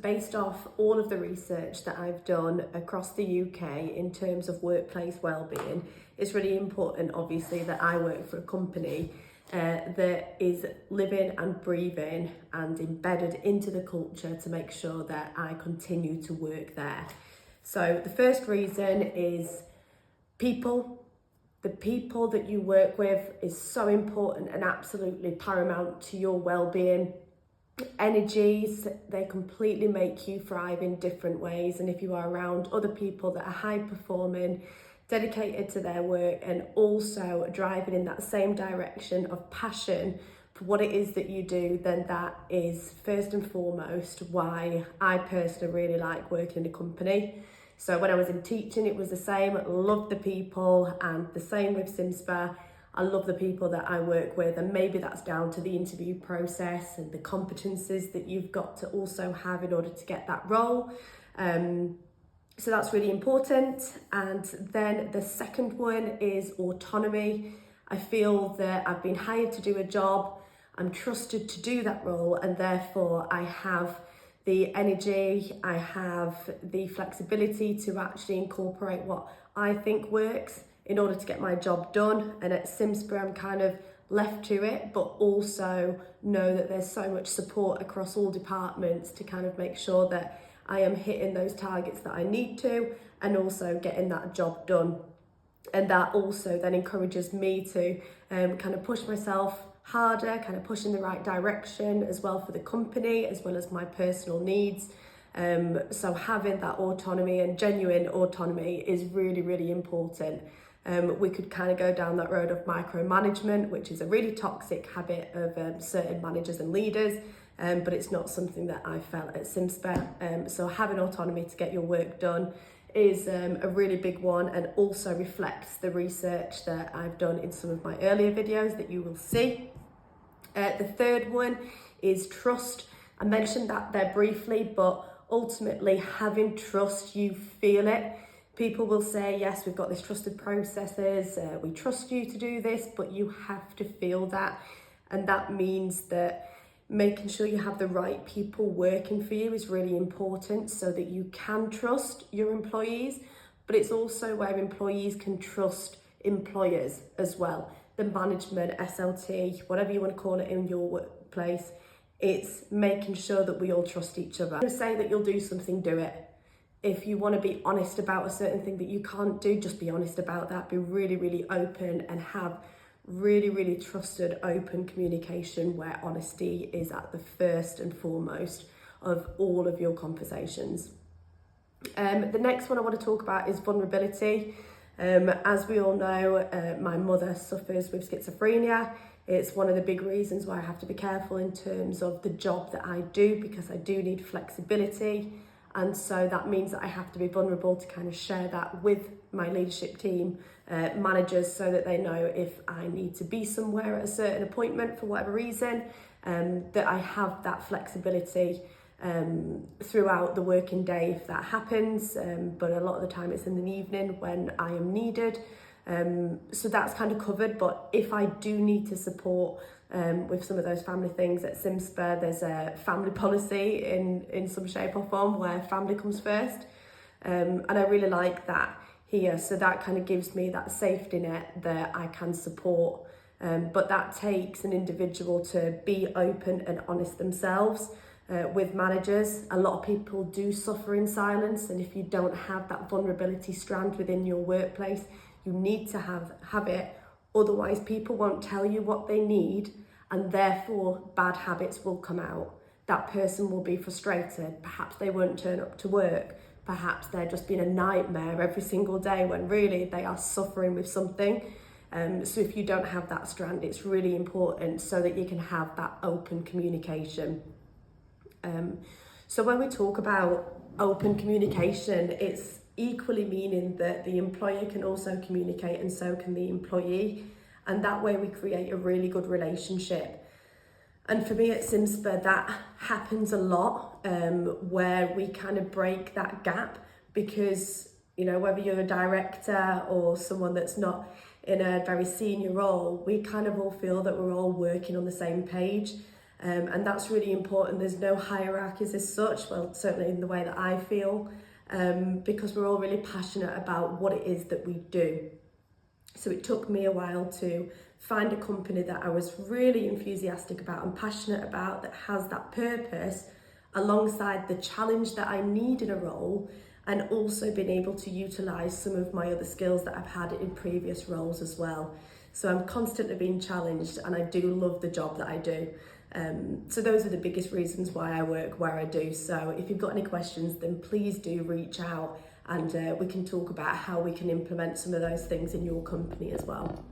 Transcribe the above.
Based off all of the research that I've done across the UK in terms of workplace wellbeing, it's really important, obviously, that I work for a company that is living and breathing and embedded into the culture to make sure that I continue to work there. So the first reason is people. The people that you work with is so important and absolutely paramount to your well-being. Energies, they completely make you thrive in different ways, and if you are around other people that are high performing, dedicated to their work, and also driving in that same direction of passion for what it is that you do, then that is first and foremost why I personally really like working in a company. So when I was in teaching, it was the same. Loved the people, and the same with Simspa. I love the people that I work with, and maybe that's down to the interview process and the competencies that you've got to also have in order to get that role. So that's really important. And then the second one is autonomy. I feel that I've been hired to do a job, I'm trusted to do that role, and therefore I have the energy, I have the flexibility to actually incorporate what I think works in order to get my job done. And at Simspa, I'm kind of left to it, but also know that there's so much support across all departments to kind of make sure that I am hitting those targets that I need to, and also getting that job done. And that also then encourages me to kind of push myself harder, kind of push in the right direction as well for the company, as well as my personal needs. So having that autonomy and genuine autonomy is really, really important. We could kind of go down that road of micromanagement, which is a really toxic habit of certain managers and leaders, but it's not something that I felt at Simspa. So having autonomy to get your work done is a really big one, and also reflects the research that I've done in some of my earlier videos that you will see. The third one is trust. I mentioned that there briefly, but ultimately having trust, you feel it. People will say, yes, we've got this trusted processes, we trust you to do this, but you have to feel that. And that means that making sure you have the right people working for you is really important, so that you can trust your employees, but it's also where employees can trust employers as well. The management, SLT, whatever you want to call it in your workplace, it's making sure that we all trust each other. If you say that you'll do something, do it. If you want to be honest about a certain thing that you can't do, just be honest about that. Be really, really open, and have really, really trusted, open communication where honesty is at the first and foremost of all of your conversations. The next one I want to talk about is vulnerability. As we all know, my mother suffers with schizophrenia. It's one of the big reasons why I have to be careful in terms of the job that I do, because I do need flexibility. And so that means that I have to be vulnerable to kind of share that with my leadership team, managers, so that they know if I need to be somewhere at a certain appointment for whatever reason, that I have that flexibility throughout the working day if that happens, but a lot of the time it's in the evening when I am needed. So that's kind of covered, but if I do need to support with some of those family things at Simspa, there's a family policy in some shape or form where family comes first, and I really like that here. So that kind of gives me that safety net that I can support, but that takes an individual to be open and honest themselves. With managers, a lot of people do suffer in silence, and if you don't have that vulnerability strand within your workplace, you need to have it. Otherwise, people won't tell you what they need, and therefore bad habits will come out. That person will be frustrated. Perhaps they won't turn up to work. Perhaps they're just being a nightmare every single day when really they are suffering with something. So if you don't have that strand, it's really important so that you can have that open communication. So when we talk about open communication, it's equally meaning that the employer can also communicate, and so can the employee, and that way we create a really good relationship. And for me at Simspa, that happens a lot, where we kind of break that gap, because, you know, whether you're a director or someone that's not in a very senior role, we kind of all feel that we're all working on the same page. And that's really important. There's no hierarchies as such, well, certainly in the way that I feel, because we're all really passionate about what it is that we do. So it took me a while to find a company that I was really enthusiastic about and passionate about, that has that purpose alongside the challenge that I need in a role, and also been able to utilise some of my other skills that I've had in previous roles as well. So I'm constantly being challenged, and I do love the job that I do. So those are the biggest reasons why I work where I do. So if you've got any questions, then please do reach out, and we can talk about how we can implement some of those things in your company as well.